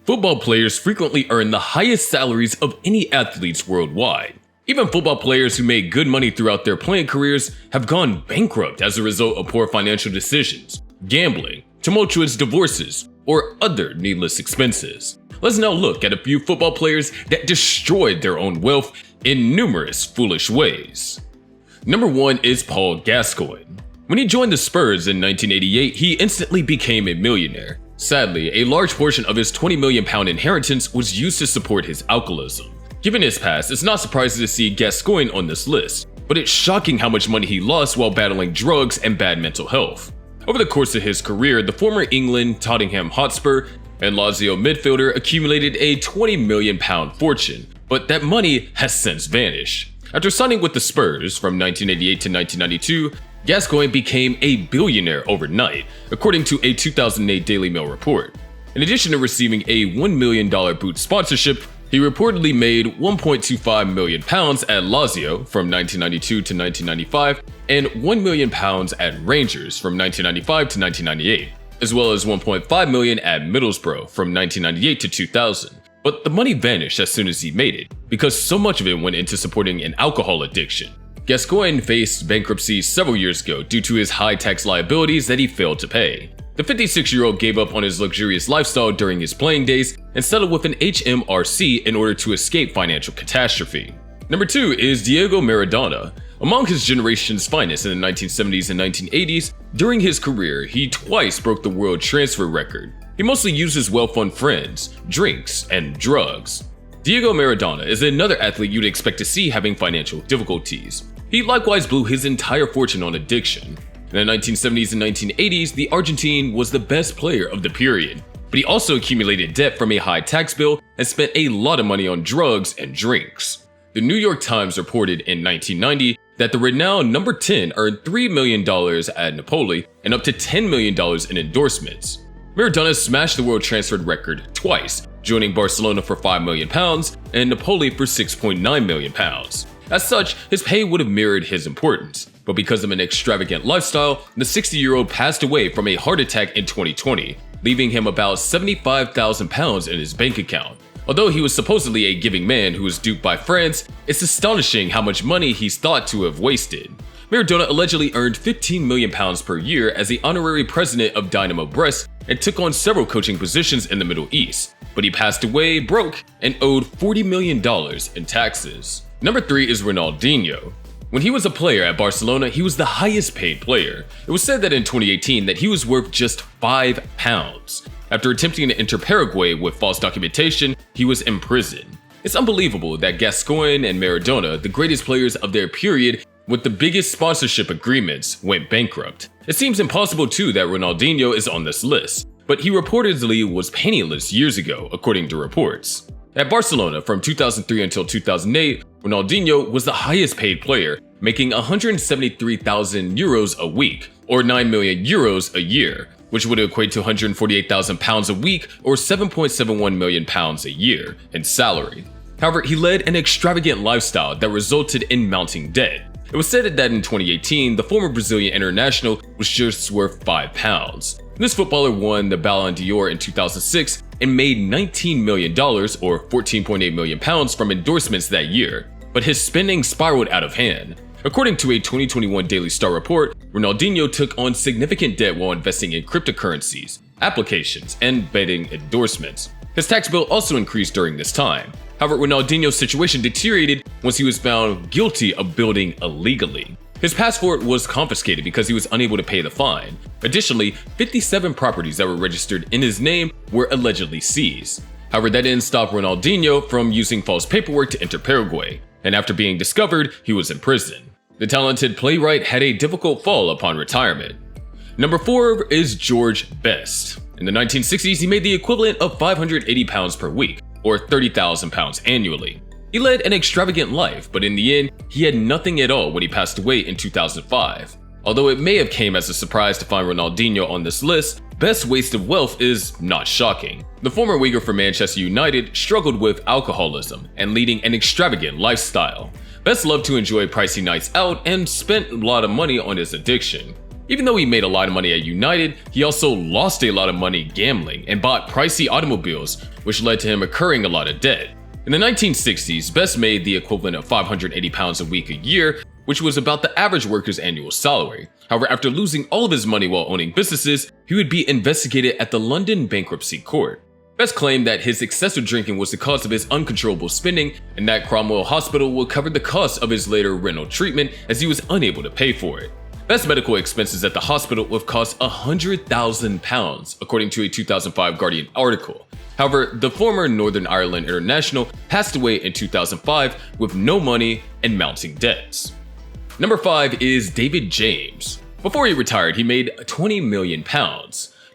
Football players frequently earn the highest salaries of any athletes worldwide. Even football players who made good money throughout their playing careers have gone bankrupt as a result of poor financial decisions, gambling, tumultuous divorces, or other needless expenses. Let's now look at a few football players that destroyed their own wealth in numerous foolish ways. Number 1 is Paul Gascoigne. When he joined the Spurs in 1988, he instantly became a millionaire. Sadly, a large portion of his £20 million inheritance was used to support his alcoholism. Given his past, it's not surprising to see Gascoigne on this list, but it's shocking how much money he lost while battling drugs and bad mental health. Over the course of his career, the former England, Tottenham Hotspur, and Lazio midfielder accumulated a £20 million fortune, but that money has since vanished. After signing with the Spurs from 1988 to 1992, Gascoigne became a billionaire overnight, according to a 2008 Daily Mail report. In addition to receiving a $1 million boot sponsorship, he reportedly made £1.25 million at Lazio from 1992 to 1995 and £1 million at Rangers from 1995 to 1998, as well as £1.5 million at Middlesbrough from 1998 to 2000. But the money vanished as soon as he made it, because so much of it went into supporting an alcohol addiction. Gascoigne faced bankruptcy several years ago due to his high tax liabilities that he failed to pay. The 56-year-old gave up on his luxurious lifestyle during his playing days and settled with an HMRC in order to escape financial catastrophe. Number 2 is Diego Maradona. Among his generation's finest in the 1970s and 1980s, during his career, he twice broke the world transfer record. He mostly used his wealth on friends, drinks, and drugs. Diego Maradona is another athlete you'd expect to see having financial difficulties. He likewise blew his entire fortune on addiction. In the 1970s and 1980s, the Argentine was the best player of the period, but he also accumulated debt from a high tax bill and spent a lot of money on drugs and drinks. The New York Times reported in 1990 that the renowned number 10 earned $3 million at Napoli and up to $10 million in endorsements. Maradona smashed the world transfer record twice, joining Barcelona for £5 million and Napoli for £6.9 million. As such, his pay would have mirrored his importance, but because of an extravagant lifestyle, the 60-year-old passed away from a heart attack in 2020, leaving him about £75,000 in his bank account. Although he was supposedly a giving man who was duped by France, it's astonishing how much money he's thought to have wasted. Maradona allegedly earned £15 million per year as the honorary president of Dynamo Brest and took on several coaching positions in the Middle East, but he passed away broke and owed $40 million in taxes. Number 3 is Ronaldinho. When he was a player at Barcelona, he was the highest paid player. It was said that in 2018 that he was worth just £5. After attempting to enter Paraguay with false documentation, he was imprisoned. It's unbelievable that Gascoigne and Maradona, the greatest players of their period with the biggest sponsorship agreements, went bankrupt. It seems impossible too that Ronaldinho is on this list, but he reportedly was penniless years ago, according to reports. At Barcelona from 2003 until 2008, Ronaldinho was the highest paid player, making €173,000 a week, or €9 million a year, which would equate to £148,000 a week or £7.71 million a year in salary. However, he led an extravagant lifestyle that resulted in mounting debt. It was said that in 2018, the former Brazilian international was just worth £5. This footballer won the Ballon d'Or in 2006 and made $19 million or £14.8 million from endorsements that year, but his spending spiraled out of hand. According to a 2021 Daily Star report, Ronaldinho took on significant debt while investing in cryptocurrencies, applications, and betting endorsements. His tax bill also increased during this time. However, Ronaldinho's situation deteriorated once he was found guilty of building illegally. His passport was confiscated because he was unable to pay the fine. Additionally, 57 properties that were registered in his name were allegedly seized. However, that didn't stop Ronaldinho from using false paperwork to enter Paraguay, and after being discovered, he was in prison. The talented playwright had a difficult fall upon retirement. Number 4 is George Best. In the 1960s, he made the equivalent of £580 per week, or £30,000 annually. He led an extravagant life, but in the end, he had nothing at all when he passed away in 2005. Although it may have came as a surprise to find Ronaldinho on this list, Best's waste of wealth is not shocking. The former winger for Manchester United struggled with alcoholism and leading an extravagant lifestyle. Best loved to enjoy pricey nights out and spent a lot of money on his addiction. Even though he made a lot of money at United, he also lost a lot of money gambling and bought pricey automobiles, which led to him incurring a lot of debt. In the 1960s, Best made the equivalent of £580 a week a year, which was about the average worker's annual salary. However, after losing all of his money while owning businesses, he would be investigated at the London Bankruptcy Court. Best claimed that his excessive drinking was the cause of his uncontrollable spending, and that Cromwell Hospital would cover the cost of his later renal treatment as he was unable to pay for it. Best's medical expenses at the hospital would have cost £100,000, according to a 2005 Guardian article. However, the former Northern Ireland international passed away in 2005 with no money and mounting debts. Number 5 is David James. Before he retired, he made £20 million.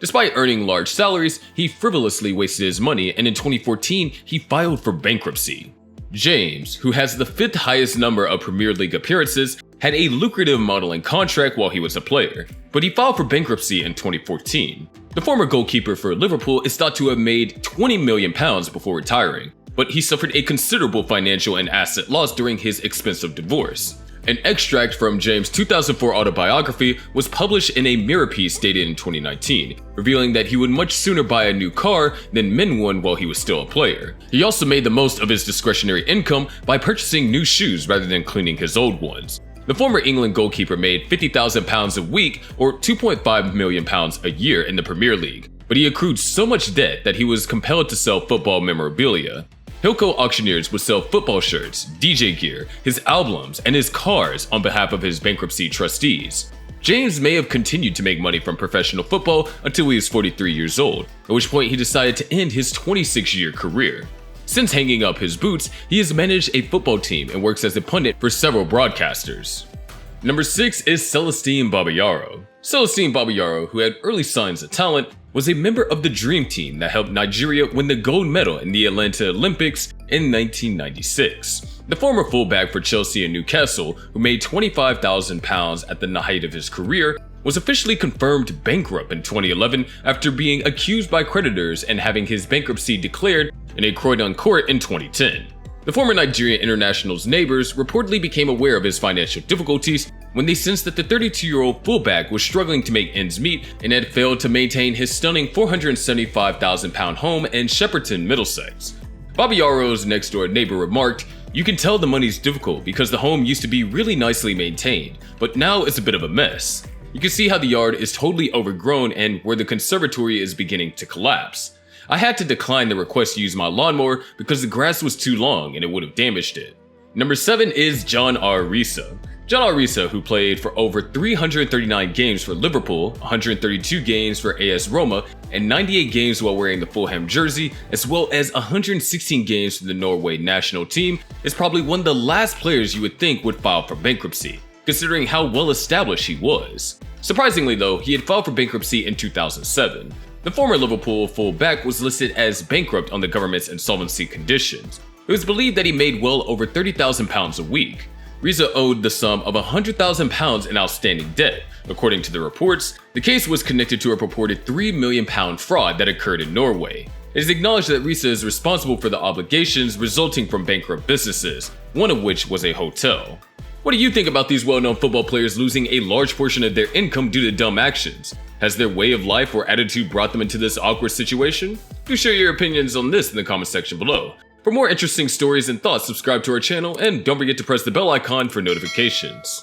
Despite earning large salaries, he frivolously wasted his money, and in 2014, he filed for bankruptcy. James, who has the 5th highest number of Premier League appearances, had a lucrative modeling contract while he was a player, but he filed for bankruptcy in 2014. The former goalkeeper for Liverpool is thought to have made £20 million before retiring, but he suffered a considerable financial and asset loss during his expensive divorce. An extract from James' 2004 autobiography was published in a Mirror piece dated in 2019, revealing that he would much sooner buy a new car than mend one while he was still a player. He also made the most of his discretionary income by purchasing new shoes rather than cleaning his old ones. The former England goalkeeper made £50,000 a week or £2.5 million a year in the Premier League, but he accrued so much debt that he was compelled to sell football memorabilia. Hilco Auctioneers would sell football shirts, DJ gear, his albums, and his cars on behalf of his bankruptcy trustees. James may have continued to make money from professional football until he was 43 years old, at which point he decided to end his 26-year career. Since hanging up his boots, he has managed a football team and works as a pundit for several broadcasters. Number 6 is Celestine Babayaro. Celestine Babayaro, who had early signs of talent, was a member of the Dream Team that helped Nigeria win the gold medal in the Atlanta Olympics in 1996. The former fullback for Chelsea and Newcastle, who made £25,000 at the height of his career, was officially confirmed bankrupt in 2011 after being accused by creditors and having his bankruptcy declared in a Croydon court in 2010. The former Nigerian international's neighbors reportedly became aware of his financial difficulties when they sensed that the 32-year-old fullback was struggling to make ends meet and had failed to maintain his stunning £475,000 home in Shepperton, Middlesex. Babayaro's next-door neighbor remarked, "You can tell the money's difficult because the home used to be really nicely maintained, but now it's a bit of a mess. You can see how the yard is totally overgrown and where the conservatory is beginning to collapse. I had to decline the request to use my lawnmower because the grass was too long and it would have damaged it." Number 7 is John Arisa. John Arisa, who played for over 339 games for Liverpool, 132 games for AS Roma, and 98 games while wearing the Fulham jersey, as well as 116 games for the Norway national team, is probably one of the last players you would think would file for bankruptcy, considering how well established he was. Surprisingly though, he had filed for bankruptcy in 2007. The former Liverpool fullback was listed as bankrupt on the government's insolvency conditions. It was believed that he made well over £30,000 a week. Risa owed the sum of £100,000 in outstanding debt. According to the reports, the case was connected to a purported £3 million fraud that occurred in Norway. It is acknowledged that Risa is responsible for the obligations resulting from bankrupt businesses, one of which was a hotel. What do you think about these well-known football players losing a large portion of their income due to dumb actions? Has their way of life or attitude brought them into this awkward situation? Do share your opinions on this in the comment section below. For more interesting stories and thoughts, subscribe to our channel and don't forget to press the bell icon for notifications.